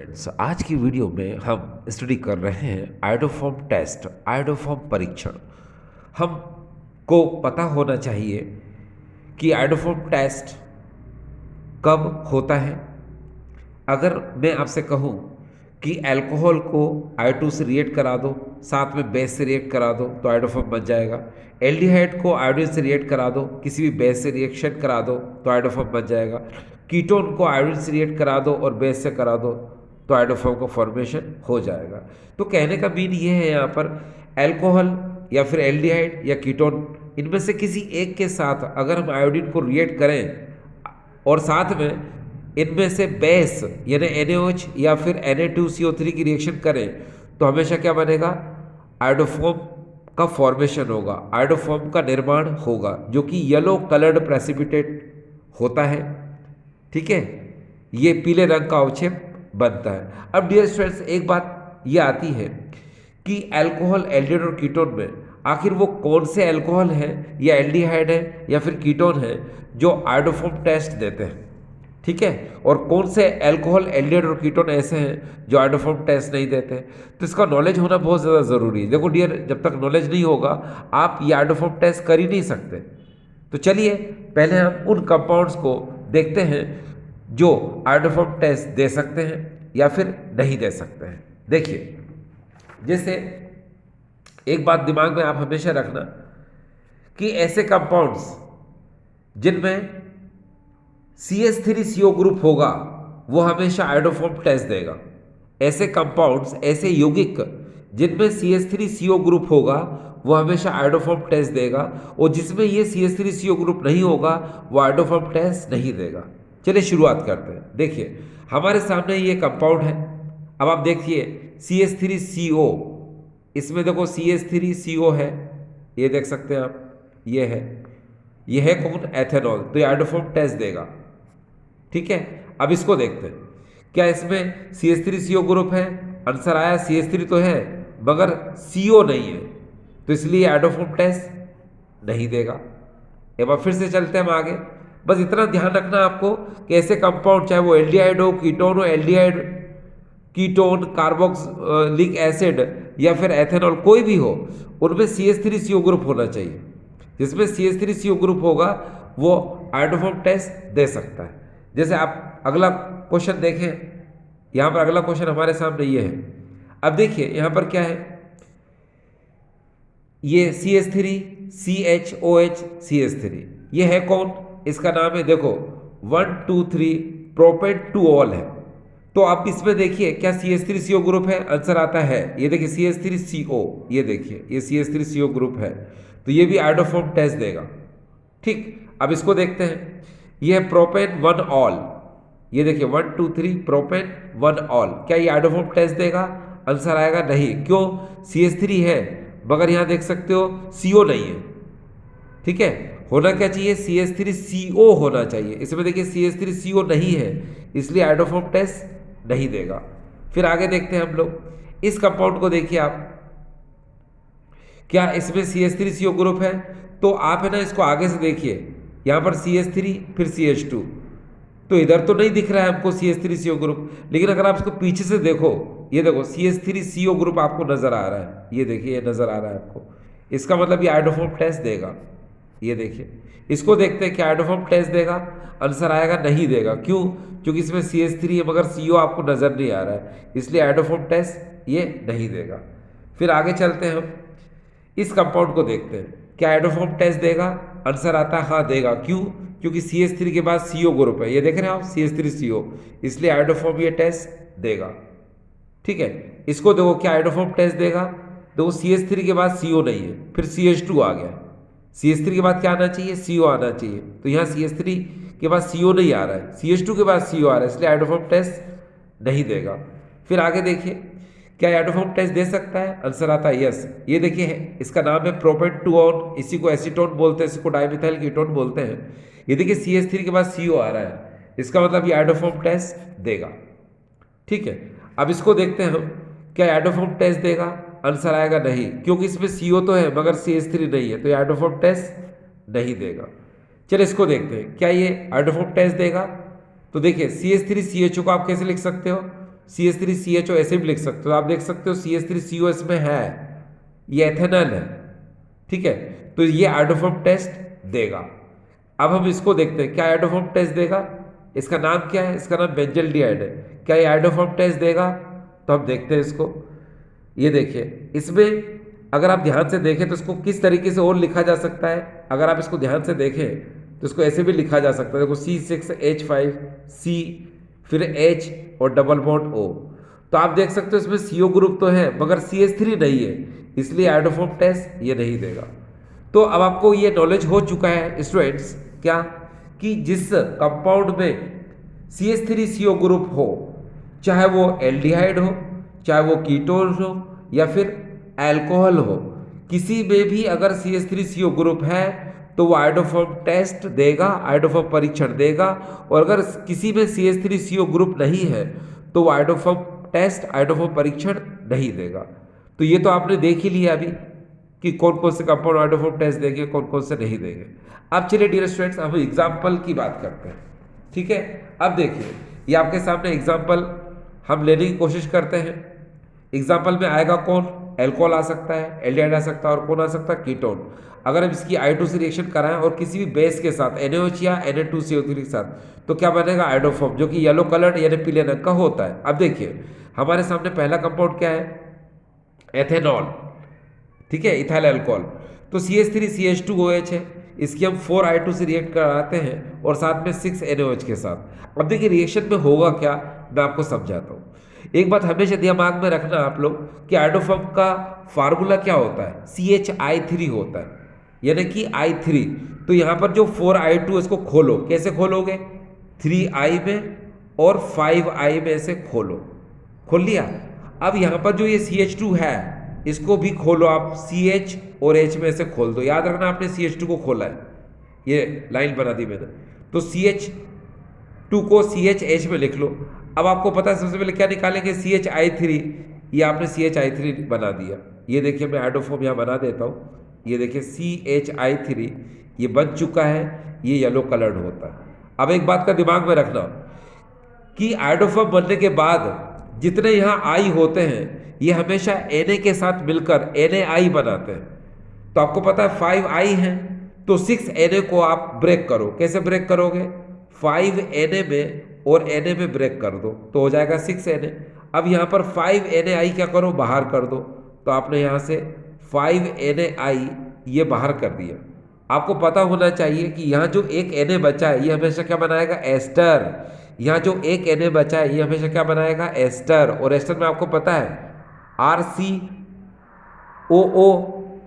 Friends, आज की video में हम स्टडी कर रहे हैं आयोडोफॉर्म टेस्ट, आयोडोफॉर्म परीक्षण। हमको पता होना चाहिए कि आयोडोफॉर्म टेस्ट कब होता है। अगर मैं आपसे कहूँ कि अल्कोहल को आयोडो से रिएक्ट करा दो, साथ में बेस से रिएक्ट करा दो तो आयोडोफॉर्म बन जाएगा। एल्डिहाइड को आयोडीन से रिएक्ट करा दो, किसी भी बेस से रिएक्शन करा दो तो आयोडोफॉर्म बन जाएगा। कीटोन को आयोडीन से रिएक्ट करा दो और बेस से करा दो तो आयोडोफॉर्म का फॉर्मेशन हो जाएगा। तो कहने का मीन ये है यहाँ पर अल्कोहल या फिर एल्डिहाइड या कीटोन, इनमें से किसी एक के साथ अगर हम आयोडीन को रिएक्ट करें और साथ में इनमें से बेस यानी NaOH या फिर Na2CO3 की रिएक्शन करें तो हमेशा क्या बनेगा, आयोडोफॉर्म का फॉर्मेशन होगा, आयोडोफॉर्म का निर्माण होगा, जो कि येलो कलर्ड प्रेसिपिटेट होता है। ठीक है, ये पीले रंग का अवक्षेप बनता है। अब डियर स्टूडेंट्स, एक बात ये आती है कि अल्कोहल, एल्डिहाइड और कीटोन में आखिर वो कौन से अल्कोहल है या एल्डिहाइड है या फिर कीटोन है जो आयोडोफॉर्म टेस्ट देते हैं। ठीक है, और कौन से अल्कोहल, एल्डिहाइड और कीटोन ऐसे हैं जो आयोडोफॉर्म टेस्ट नहीं देते। तो इसका नॉलेज होना बहुत ज़्यादा ज़रूरी है। देखो डियर, जब तक नॉलेज नहीं होगा आप ये आयोडोफॉर्म टेस्ट कर ही नहीं सकते। तो चलिए पहले हम उन कंपाउंड्स को देखते हैं जो आयोडोफॉर्म टेस्ट दे सकते हैं या फिर नहीं दे सकते हैं। देखिए, जैसे एक बात दिमाग में आप हमेशा रखना कि ऐसे कंपाउंड्स जिनमें CH3CO ग्रुप होगा वो हमेशा आयोडोफॉर्म टेस्ट देगा। ऐसे कंपाउंड्स, ऐसे यौगिक जिनमें CH3CO ग्रुप होगा वो हमेशा आयोडोफॉर्म टेस्ट देगा, और जिसमें ये CH3CO ग्रुप नहीं होगा वो आयोडोफॉर्म टेस्ट नहीं देगा। चलिए शुरुआत करते हैं। देखिए हमारे सामने ये कंपाउंड है। अब आप देखिए CH3CO, इसमें देखो CH3CO है, ये देख सकते हैं आप, ये है कौन, एथेनॉल। तो ये आयोडोफॉर्म टेस्ट देगा। ठीक है, अब इसको देखते हैं, क्या इसमें CH3CO ग्रुप है। आंसर आया CH3 तो है मगर CO नहीं है, तो इसलिए आयोडोफॉर्म टेस्ट नहीं देगा। एक बार फिर से चलते हैं हम आगे। बस इतना ध्यान रखना आपको कि ऐसे कंपाउंड, चाहे वो एल्डिहाइड हो, कीटोन हो, एल्डिहाइड, कीटोन, कार्बोक्सिलिक एसिड या फिर एथेनॉल, कोई भी हो, उनमें CH3CO ग्रुप होना चाहिए। जिसमें CH3CO ग्रुप होगा वो आयोडोफॉर्म टेस्ट दे सकता है। जैसे आप अगला क्वेश्चन देखें, यहाँ पर अगला क्वेश्चन हमारे सामने ये है। अब देखिए यहाँ पर क्या है, ये CH3 CHOH CH3, ये है कौन, इसका नाम है देखो 1 2 3 प्रोपेन टू ऑल है। तो आप इसमें देखिए क्या CH3CO ग्रुप है, आंसर आता है, ये देखिए CH3CO, ये देखिए ये CH3CO ग्रुप है, तो ये भी आयोडोफॉर्म टेस्ट देगा। ठीक, अब इसको देखते हैं, ये है प्रोपेन 1 ऑल, ये देखिए 1 2 3 प्रोपेन 1 ऑल, क्या ये आयोडोफॉर्म टेस्ट देगा, आंसर आएगा नहीं। क्यों, CH3 है मगर यहाँ देख सकते हो CO नहीं है। ठीक है, होना क्या चाहिए, CH3CO होना चाहिए। इसमें देखिए CH3CO नहीं है, इसलिए आयोडोफॉर्म टेस्ट नहीं देगा। फिर आगे देखते हैं हम लोग, इस कंपाउंड को देखिए आप, क्या इसमें CH3CO ग्रुप है। तो आप है ना इसको आगे से देखिए, यहाँ पर CH3 फिर CH2, तो इधर तो नहीं दिख रहा है हमको CH3CO ग्रुप, लेकिन अगर आप इसको पीछे से देखो, ये देखो CH3CO ग्रुप आपको नजर आ रहा है, ये देखिए ये नजर आ रहा है आपको, इसका मतलब ये आयोडोफॉर्म टेस्ट देगा। ये देखिए, इसको देखते हैं क्या आयोडोफॉर्म टेस्ट देगा, आंसर आएगा नहीं देगा। क्यों, क्योंकि इसमें CH3 है मगर CO आपको नजर नहीं आ रहा है, इसलिए आयोडोफॉर्म टेस्ट ये नहीं देगा। फिर आगे चलते हैं हम, इस कंपाउंड को देखते हैं, क्या आयोडोफॉर्म टेस्ट देगा, आंसर आता है हाँ देगा। क्यों, क्योंकि CH3 के बाद CO ग्रुप है, ये देख रहे हैं आप CH3CO, इसलिए आयोडोफॉर्म ये टेस्ट देगा। ठीक है, इसको देखो क्या आयोडोफॉर्म टेस्ट देगा, देखो CH3 के बाद CO नहीं है, फिर CH2 आ गया, CH3 के बाद क्या आना चाहिए, CO आना चाहिए, तो यहाँ CH3 के बाद CO नहीं आ रहा है, CH2 के बाद CO आ रहा है, इसलिए आयोडोफॉर्म टेस्ट नहीं देगा। फिर आगे देखिए, क्या आयोडोफॉर्म टेस्ट दे सकता है, आंसर आता है यस। ये देखिए इसका नाम है प्रोपेन टू ऑन, इसी को एसीटोन बोलते हैं, इसी को डाइमिथाइल कीटोन बोलते हैं। ये देखिए CH3 के बाद CO आ रहा है, इसका मतलब ये आयोडोफॉर्म टेस्ट देगा। ठीक है, अब इसको देखते हैं हम, क्या आयोडोफॉर्म टेस्ट देगा, आंसर आएगा नहीं, क्योंकि इसमें CO तो है मगर CH3 नहीं है, तो ये आयोडोफॉर्म टेस्ट नहीं देगा। चलिए इसको देखते हैं, क्या ये आयोडोफॉर्म टेस्ट देगा। तो देखिए CH3CHO को आप कैसे लिख सकते हो, CH3CHO ऐसे भी लिख सकते हो। आप देख सकते हो CH3CO इसमें है, ये एथेनॉल है, ठीक है। तो ये आयोडोफॉर्म टेस्ट देगा। अब हम इसको देखते हैं क्या आयोडोफॉर्म टेस्ट देगा। इसका नाम क्या है? इसका नाम बेंजल्डिहाइड है। क्या ये आयोडोफॉर्म टेस्ट देगा? तो हम देखते हैं इसको। ये देखिए, इसमें अगर आप ध्यान से देखें तो इसको किस तरीके से और लिखा जा सकता है। अगर आप इसको ध्यान से देखें तो इसको ऐसे भी लिखा जा सकता है। देखो C6H5 C, फिर H और डबल बॉन्ड O। तो आप देख सकते हो इसमें CO ग्रुप तो है मगर CH3 नहीं है, इसलिए आयोडोफॉर्म टेस्ट ये नहीं देगा। तो अब आपको ये नॉलेज हो चुका है स्टूडेंट्स, क्या कि जिस कंपाउंड में CH3CO ग्रुप हो, चाहे वो एल्डिहाइड हो, चाहे वो कीटोन हो या फिर अल्कोहल हो, किसी में भी अगर CH3CO ग्रुप है तो वो आयोडोफॉर्म टेस्ट देगा, आयोडोफॉर्म परीक्षण देगा। और अगर किसी में CH3CO ग्रुप नहीं है तो वो आयोडोफॉर्म टेस्ट, आयोडोफॉर्म परीक्षण नहीं देगा। तो ये तो आपने देख ही लिया अभी कि कौन कौन से कंपाउंड आयोडोफॉर्म टेस्ट देंगे, कौन कौन से नहीं देंगे। अब चलिए डियर स्टूडेंट्स, हम एग्जाम्पल की बात करते हैं, ठीक है। अब देखिए, ये आपके सामने एग्जाम्पल हम लेने की कोशिश करते हैं। एग्जाम्पल में आएगा कौन? एल्कोहल आ सकता है, एल्डिहाइड आ सकता है, और कौन आ सकता है? कीटोन। अगर हम इसकी I2 से रिएक्शन कराएं और किसी भी बेस के साथ NaOH या Na2CO3 के साथ, तो क्या बनेगा? आयोडोफॉर्म, जो कि येलो कलर्ड यानी पीले रंग का होता है। अब देखिए, हमारे सामने पहला कंपाउंड क्या है? एथेनॉल, ठीक है, इथाइल अल्कोहल। तो CH3CH2OH है, इसकी हम 4I2 से रिएक्ट कराते हैं और साथ में 6NaOH के साथ। अब देखिए रिएक्शन में होगा क्या, मैं आपको समझाता हूँ। एक बात हमेशा दिमाग में रखना आप लोग कि आयोडोफॉर्म का फार्मूला क्या होता है? CHI3 होता है, यानी कि I3। तो यहाँ पर जो 4I2 इसको खोलो, कैसे खोलोगे? 3I में और 5I में से खोलो। खोल लिया? अब यहाँ पर जो ये CH2 है इसको भी खोलो आप, CH और H में से खोल दो। याद रखना आपने CH2 को खोला है, ये लाइन बना दी मैंने। तो CH2 को CHH में लिख लो। अब आपको पता है सबसे पहले क्या निकालेंगे? CHI3। ये आपने CHI3 बना दिया। ये देखिए मैं आयोडोफॉर्म यहाँ बना देता हूँ। ये देखिए CHI3 ये बन चुका है, ये येलो कलर्ड होता है। अब एक बात का दिमाग में रखना कि आयोडोफॉर्म बनने के बाद जितने यहाँ आई होते हैं ये हमेशा Na के साथ मिलकर NaI बनाते हैं। तो आपको पता है 5I हैं, तो 6Na को आप ब्रेक करो। कैसे ब्रेक करोगे? 5Na में और Na में ब्रेक कर दो तो हो जाएगा 6Na। अब यहाँ पर 5NaI क्या करो? बाहर कर दो। तो आपने यहाँ से 5NaI ये बाहर कर दिया। आपको पता होना चाहिए कि यहाँ जो एक Na बचा है ये हमेशा क्या बनाएगा? एस्टर। यहाँ जो एक Na बचा है ये हमेशा क्या बनाएगा? एस्टर। और एस्टर में आपको पता है RCOO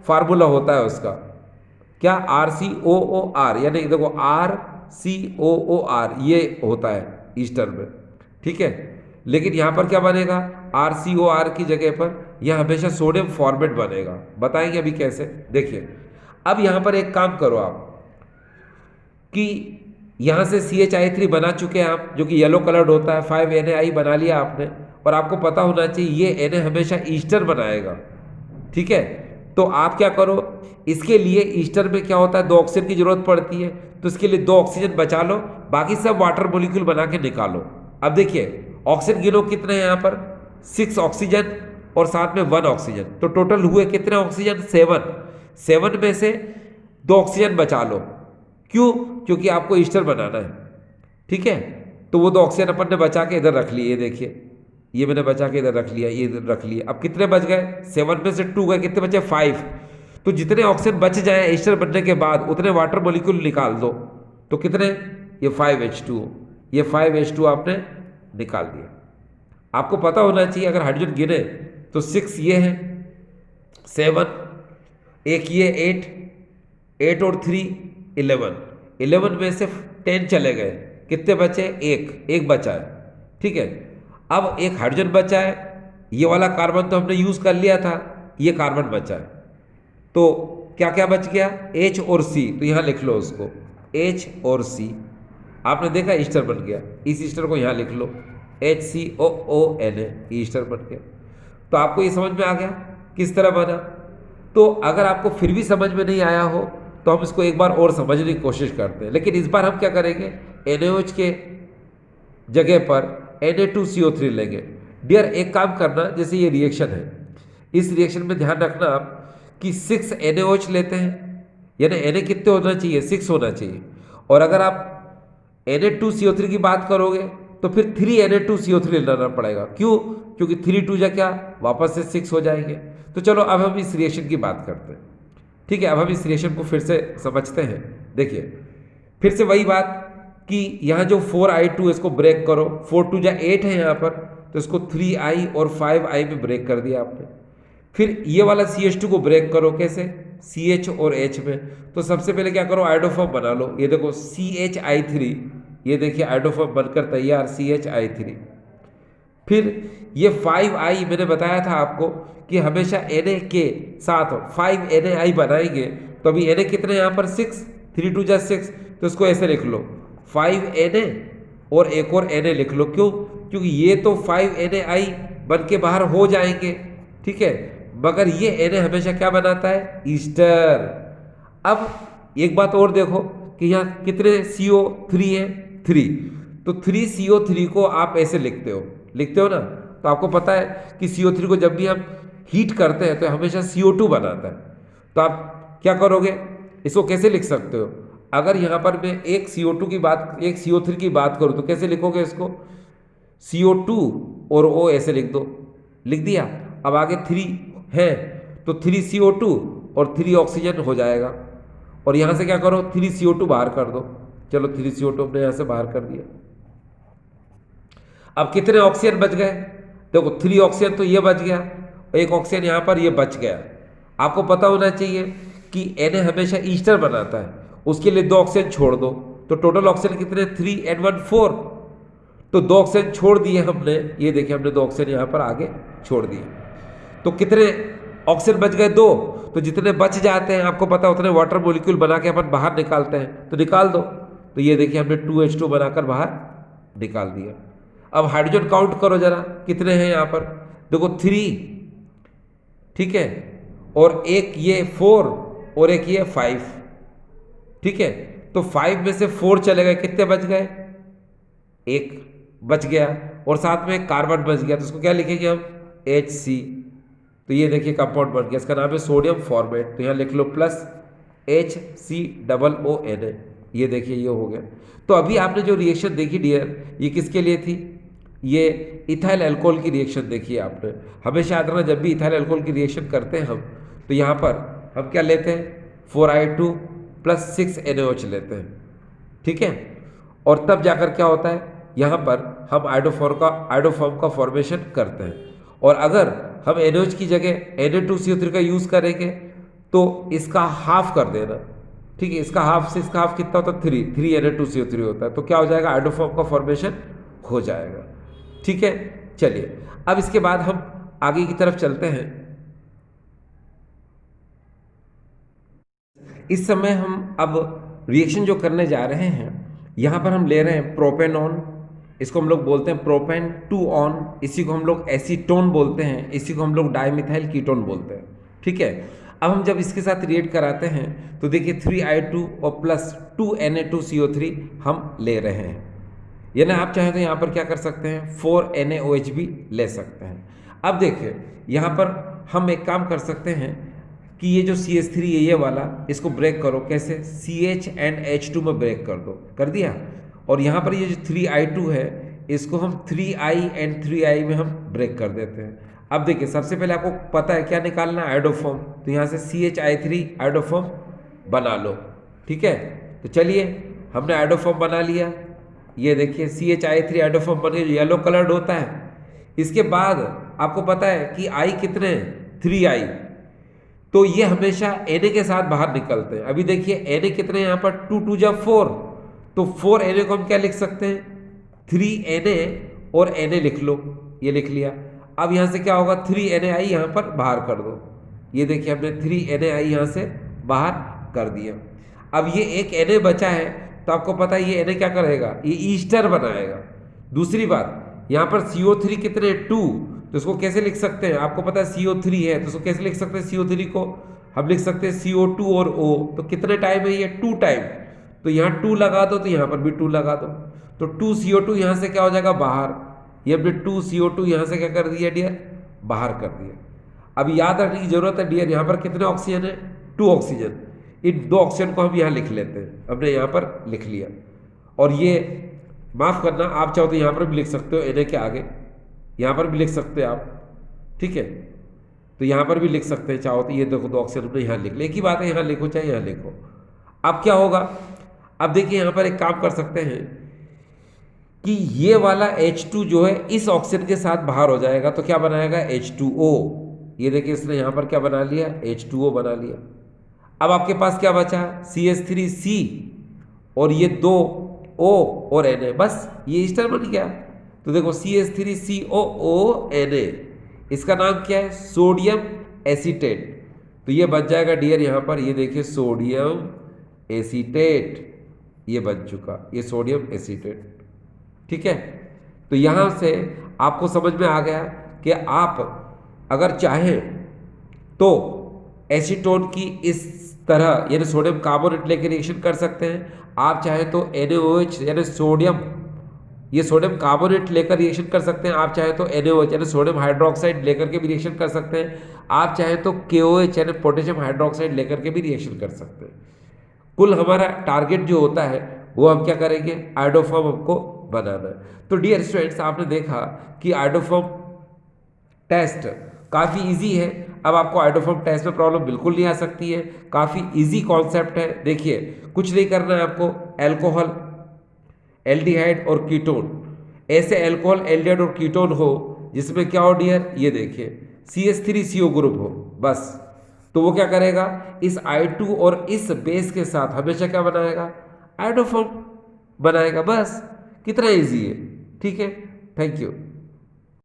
फार्मूला होता है उसका। क्या? RCOOR, यानी देखो RCOOR ये होता है ईस्टर में, ठीक है। लेकिन यहाँ पर क्या बनेगा? RCOR की जगह पर यह हमेशा सोडियम फॉर्मेट बनेगा। बताएंगे अभी कैसे, देखिए। अब यहाँ पर एक काम करो आप कि यहाँ से CHI3 बना चुके हैं आप, जो कि येलो कलर्ड होता है। 5NaI बना लिया आपने, और आपको पता होना चाहिए ये Na हमेशा ईस्टर बनाएगा, ठीक है। तो आप क्या करो, इसके लिए ईस्टर में क्या होता है? 2 ऑक्सीजन की जरूरत पड़ती है, तो इसके लिए 2 ऑक्सीजन बचा लो, बाकी सब वाटर मॉलिक्यूल बना के निकालो। अब देखिए ऑक्सीजन गिनो कितने हैं यहाँ पर? 6 ऑक्सीजन और साथ में 1 ऑक्सीजन, तो टोटल हुए कितने ऑक्सीजन? 7 में से 2 ऑक्सीजन बचा लो। क्यों? क्योंकि आपको ईस्टर बनाना है, ठीक है। तो वो 2 ऑक्सीजन अपन ने बचा के इधर रख लिए। ये देखिए ये मैंने बचा के इधर रख लिया, ये इधर रख लिया। अब कितने बच गए? 7 में से 2 गए, कितने बचे? 5। तो जितने ऑक्सीजन बच जाए ईस्टर बनने के बाद उतने वाटर मॉलिक्यूल निकाल दो। तो कितने? ये 5H2, ये 5H2 आपने निकाल दिया। आपको पता होना चाहिए अगर हाइड्रोजन गिने तो 6 ये है, 7 एक ये 8 और 3 11 में से 10 चले गए, कितने बचे? एक बचा है, ठीक है। अब एक हाइड्रोजन बचा है, ये वाला कार्बन तो हमने यूज कर लिया था, ये कार्बन बचा है। तो क्या क्या बच गया? H और C। तो यहाँ लिख लो उसको, H और C। आपने देखा ईस्टर बन गया, इस ईस्टर को यहाँ लिख लो HCOONA, ईस्टर बन गया। तो आपको ये समझ में आ गया किस तरह बना। तो अगर आपको फिर भी समझ में नहीं आया हो तो हम इसको एक बार और समझने की कोशिश करते हैं। लेकिन इस बार हम क्या करेंगे? NaOH के जगह पर Na2CO3 लेंगे। डियर एक काम करना, जैसे ये रिएक्शन है, इस रिएक्शन में ध्यान रखना आप कि 6 NaOH लेते हैं, यानी Na कितने होना चाहिए, 6 होना चाहिए। और अगर आप Na2CO3 की बात करोगे तो फिर 3 Na2CO3 लेना पड़ेगा। क्यों? क्योंकि 3 2 जा क्या, वापस से 6 हो जाएंगे। तो चलो अब हम इस रिएक्शन की बात करते हैं। ठीक है, अब हम इस रिएक्शन को फिर से समझते हैं। देखिए फिर से वही बात कि यहाँ जो 4I2 इसको ब्रेक करो, 4 2 जा 8 है यहाँ पर, तो इसको 3I और 5I में ब्रेक कर दिया आपने। फिर ये वाला CH2 को ब्रेक करो, कैसे, CH और H में। तो सबसे पहले क्या करो, आयोडोफॉर्म बना लो। ये देखो CHI3, ये देखिए आयोडोफॉर्म बनकर तैयार, CHI3। फिर ये 5I मैंने बताया था आपको कि हमेशा Na के साथ 5NaI बनाएंगे, तो अभी Na कितने यहाँ पर 6, 3 2 जा 6, तो इसको ऐसे लिख लो 5Na और एक और Na लिख लो। क्यों? क्योंकि ये तो 5NaI बन के बाहर हो जाएंगे, ठीक है, मगर ये Na हमेशा क्या बनाता है, ईस्टर। अब एक बात और देखो कि यहाँ कितने CO3 है, 3, तो 3CO3 को आप ऐसे लिखते हो ना, तो आपको पता है कि CO3 को जब भी हम हीट करते हैं तो हमेशा CO2 बनाता है। तो आप क्या करोगे, इसको कैसे लिख सकते हो, अगर यहाँ पर मैं एक CO2 की बात, एक CO3 की बात करूँ तो कैसे लिखोगे इसको, CO2 और O ऐसे लिख दो, लिख दिया। अब आगे 3 है तो 3CO2 और 3 ऑक्सीजन हो जाएगा। और यहाँ से क्या करो, 3CO2 बाहर कर दो। चलो 3CO2 हमने यहाँ से बाहर कर दिया। अब कितने ऑक्सीजन बच गए, देखो 3 ऑक्सीजन तो ये बच गया, और एक ऑक्सीजन यहाँ पर ये बच गया। आपको पता होना चाहिए कि Na हमेशा ईस्टर बनाता है, उसके लिए 2 ऑक्सीजन छोड़ दो, तो टोटल ऑक्सीजन कितने, 3N1 4, तो 2 ऑक्सीजन छोड़ दिए हमने। ये देखिए हमने 2 ऑक्सीजन यहाँ पर आगे छोड़ दिए, तो कितने ऑक्सीजन बच गए, 2। तो जितने बच जाते हैं आपको पता उतने वाटर मॉलिक्यूल बना के अपन बाहर निकालते हैं, तो निकाल दो। तो ये देखिए हमने 2H2 बनाकर बाहर निकाल दिया। अब हाइड्रोजन काउंट करो जरा, कितने हैं यहाँ पर, देखो 3, ठीक है, और एक ये 4 और एक ये 5, ठीक है। तो 5 में से 4 चले गए, कितने बच गए, 1 बच गया, और साथ में कार्बन बच गया, तो इसको क्या लिखेंगे हम, HC। तो ये देखिए कंपाउंड बन गया, इसका नाम है सोडियम फॉर्मेट। तो यहाँ लिख लो प्लस HCOONA, ये देखिए ये हो गया। तो अभी आपने जो रिएक्शन देखी डियर, ये किसके लिए थी, ये इथाइल अल्कोहल की रिएक्शन देखी आपने। हमेशा याद रखना जब भी इथाइल अल्कोहल की रिएक्शन करते हैं हम, तो यहाँ पर हम क्या लेते हैं, 4I2 प्लस 6 NaOH लेते हैं, ठीक है। और तब जाकर क्या होता है, यहाँ पर हम आयोडोफॉर्म का फॉर्मेशन करते हैं। और अगर हम NaOH की जगह Na2CO3 का यूज़ करेंगे तो इसका हाफ कर देना, ठीक है, इसका हाफ से इसका हाफ कितना होता है, 3 Na2CO3 होता है। तो क्या हो जाएगा, आयोडोफॉर्म का फॉर्मेशन हो जाएगा, ठीक है। चलिए अब इसके बाद हम आगे की तरफ चलते हैं। इस समय हम अब रिएक्शन जो करने जा रहे हैं, यहाँ पर हम ले रहे हैं प्रोपेनॉन, इसको हम लोग बोलते हैं प्रोपेन 2 ऑन, इसी को हम लोग एसीटोन बोलते हैं, इसी को हम लोग डाइमिथाइल कीटोन बोलते हैं, ठीक है। अब हम जब इसके साथ रिएक्ट कराते हैं तो देखिए 3I2 और प्लस 2 Na2CO3 हम ले रहे हैं, यानी आप चाहें तो यहाँ पर क्या कर सकते हैं, 4 NaOH भी ले सकते हैं। अब देखिए यहाँ पर हम एक काम कर सकते हैं कि ये जो CH3 है ये वाला, इसको ब्रेक करो, कैसे, CH एंड H2 में ब्रेक कर दो, कर दिया। और यहाँ पर ये जो 3I2 है इसको हम 3I एंड 3I में हम ब्रेक कर देते हैं। अब देखिए सबसे पहले आपको पता है क्या निकालना है, आयोडोफॉर्म। तो यहाँ से CHI3 आयोडोफॉर्म बना लो, ठीक है। तो चलिए हमने आयोडोफॉर्म बना लिया, ये देखिए CHI3 आयोडोफॉर्म बन गया, येलो कलर्ड होता है। इसके बाद आपको पता है कि I कितने हैं, 3I, तो ये हमेशा Na के साथ बाहर निकलते हैं। अभी देखिए Na कितने यहाँ पर, 2 2 जा 4, तो 4 Na को हम क्या लिख सकते हैं, 3 Na और Na लिख लो, ये लिख लिया। अब यहाँ से क्या होगा, 3 NaI यहाँ पर बाहर कर दो, ये देखिए हमने 3 NaI यहाँ से बाहर कर दिया। अब ये एक Na बचा है, तो आपको पता है ये Na क्या करेगा, ये ईस्टर बनाएगा। दूसरी बात यहाँ पर CO3 कितने, 2, तो इसको कैसे लिख सकते हैं, आपको पता है CO3 है, तो इसको कैसे लिख सकते हैं, CO3 को हम लिख सकते हैं CO2 और O, तो कितने टाइम है ये, 2 टाइम, तो यहाँ 2 लगा दो, तो यहाँ पर भी 2 लगा दो, तो 2CO2 यहाँ से क्या हो जाएगा बाहर, ये हमने 2CO2 यहाँ से क्या कर दिया डियर, बाहर कर दिया। अब याद रखने की जरूरत है डियर, यहाँ पर कितने ऑक्सीजन है, 2 ऑक्सीजन। इन 2 ऑक्सीजन को हम यहाँ लिख लेते हैं, हमने यहाँ पर लिख लिया। और ये माफ़ करना, आप चाहो तो यहाँ पर भी लिख सकते हो Na के आगे, यहाँ पर भी लिख सकते हो आप, ठीक है। तो यहाँ पर भी लिख सकते हैं चाहो तो, ये देखो 2 ऑक्सीजन हमने यहाँ लिख लिया। एक ही बात है, यहाँ लिखो चाहे यहाँ लिखो। अब क्या होगा, अब देखिए यहाँ पर एक काम कर सकते हैं कि ये वाला H2 जो है इस ऑक्सीजन के साथ बाहर हो जाएगा, तो क्या बनाएगा H2O। ये देखिए इसने यहाँ पर क्या बना लिया, H2O बना लिया। अब आपके पास क्या बचा, CH3C और ये 2 O और Na, बस ये इस तरह बन गया। तो देखो CH3COO Na, इसका नाम क्या है, सोडियम एसीटेट। तो ये बन जाएगा डियर यहाँ पर, ये देखिए सोडियम एसीटेट, ये बन चुका, ये सोडियम एसीटेट, ठीक है। तो यहाँ से आपको समझ में आ गया कि आप अगर चाहें तो एसीटोन की इस तरह यानी सोडियम कार्बोनेट लेकर रिएक्शन कर सकते हैं। आप चाहें तो NaOH यानी सोडियम, ये सोडियम कार्बोनेट लेकर रिएक्शन कर सकते हैं। आप चाहें तो NaOH यानी सोडियम हाइड्रोक्साइड लेकर के भी रिएक्शन कर सकते हैं। आप चाहें तो KOH यानी पोटेशियम हाइड्रोक्साइड लेकर के भी रिएक्शन कर सकते हैं। कुल हमारा टारगेट जो होता है वो हम क्या करेंगे, आयोडोफॉर्म हमको बनाना है। तो डियर स्टूडेंट्स, आपने देखा कि आयोडोफॉर्म टेस्ट काफ़ी इजी है। अब आपको आयोडोफॉर्म टेस्ट में प्रॉब्लम बिल्कुल नहीं आ सकती है, काफ़ी इजी कॉन्सेप्ट है। देखिए कुछ नहीं करना है आपको, अल्कोहल, एल्डिहाइड और कीटोन, ऐसे अल्कोहल, एल्डिहाइड और कीटोन हो जिसमें क्या हो डियर, ये देखिए CH3CO ग्रुप हो, बस। तो वो क्या करेगा, इस I2 और इस बेस के साथ हमेशा क्या बनाएगा, आयोडोफॉर्म बनाएगा, बस। कितना इजी है, ठीक है। Thank you.